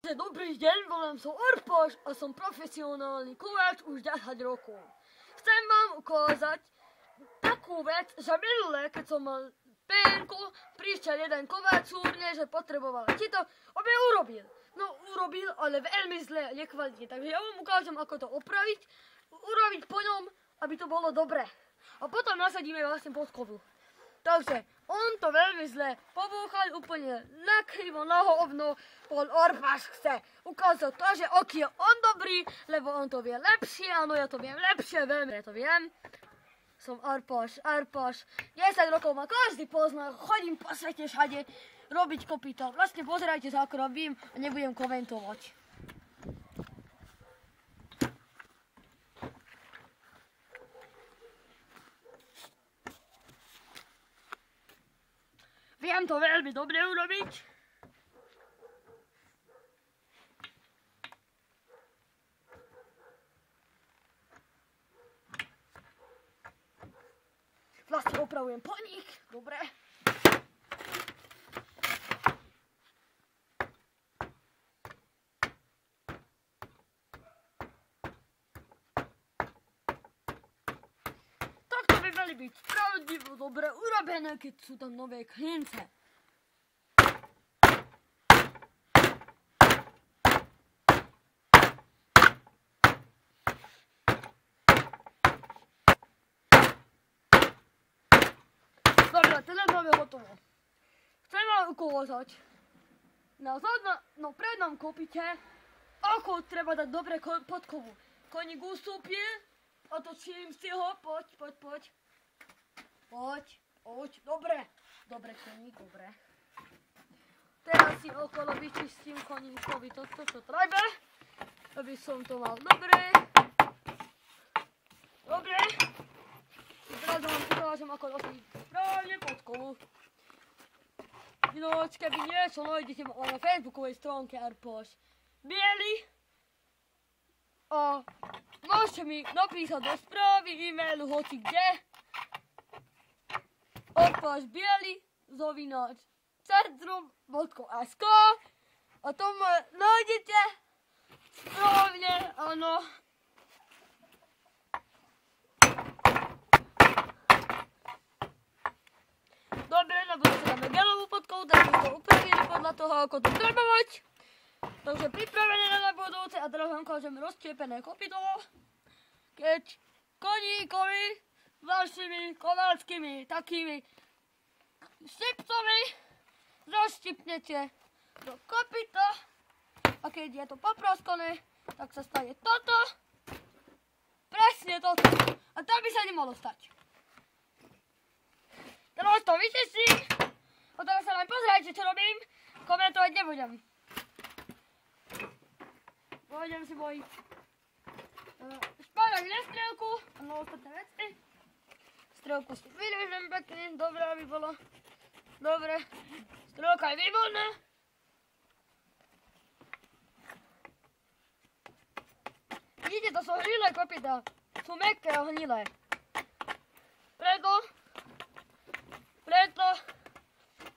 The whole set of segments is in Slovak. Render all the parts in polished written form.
Dobrý deň, volám sa Arpáš a som profesionálny kováč už 10 rokov. Chcem vám ukázať takú vec, že minule, keď som mal penku, prišiel jeden kováč súrne, že potreboval to, aby urobil. No urobil, ale veľmi zle, nekvalitne. Takže ja vám ukážem, ako to opraviť, urobiť po ňom, aby to bolo dobre. A potom nasadíme vlastne podkovu. Takže on to veľmi zle pobúchal, úplne nakrivo, na hovno. Pol Arpáš chce ukázať to, že aký je on dobrý, lebo on to vie lepšie, áno, ja to viem lepšie, veľmi ja to viem. Som Arpáš. 10 rokov ma každý pozná, chodím po svete všade robiť kopyto. Vlastne pozerajte sa, ako robím a nebudem komentovať. Viem to veľmi dobre urobiť. Vlastne opravujem plník, dobre. Takto by mali byť pravdivo dobre urobené, keď sú tam nové klince. Dobre, teda máme hotovo. Chcem vám ukázať na prednom kopite, ako treba dať dobre podkovu. Koník ustúpil, otočím si ho, poď. Dobre, koník, dobre. Teraz si okolo vyčistím koníkovi toto, čo treba, aby som to mal dobre. Teraz vám ukážem, ako robiť správne podkovu. Ináč, keby niečo nájdete na facebookovej stránke Arpáš Biely a môžete mi napísať do správy, e-mailu, hoci kde. arpašbiely@centrum.sk a to ma nájdete správne, áno. Dobre, na budúce dáme gelovú podkovu, tak sme to upravili podľa toho, ako to treba mať. Takže pripravené na budúce a teraz vám ukážem rozštiepené kopyto. Keď koníkovi vašimi kováčskými takými štipcami zaštipnete do kopyta a keď je to popraskané, tak sa stane toto. Presne toto. A to by sa nemalo stať. Teraz to vyčistím a teraz sa len pozerajte, čo robím, komentovať nebudem. Pôjdem si môj špárať na strelku a na ostatné veci. Strelku si vyrežem pekne, dobre aby bolo. Dobre, strelka je výborná. Vidíte, to sú hnilé kopytá, sú mäkké a hnilé. Preto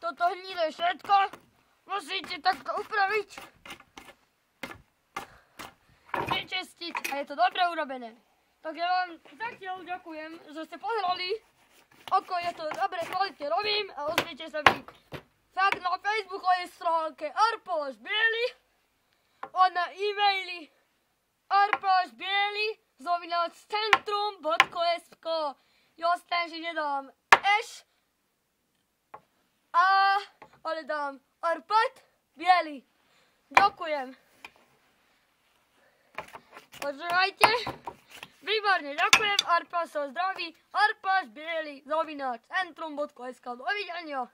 toto hnilé všetko musíte takto upraviť, vyčistiť a je to dobre urobené. Tak ja vám zatiaľ ďakujem, že ste pozreli, ako je to dobre kvalitne robím a ozrite sa vy fakt na facebookovej stránke Arpáš Biely a na e-maili arpašbiely@centrum.sk. Ja si nedám ale dám Arpáš Biely. Ďakujem. Počúvajte. Výborne, ďakujem. Arpáš sa zdraví. Arpáš Biely @centrum.sk. Dovidenia.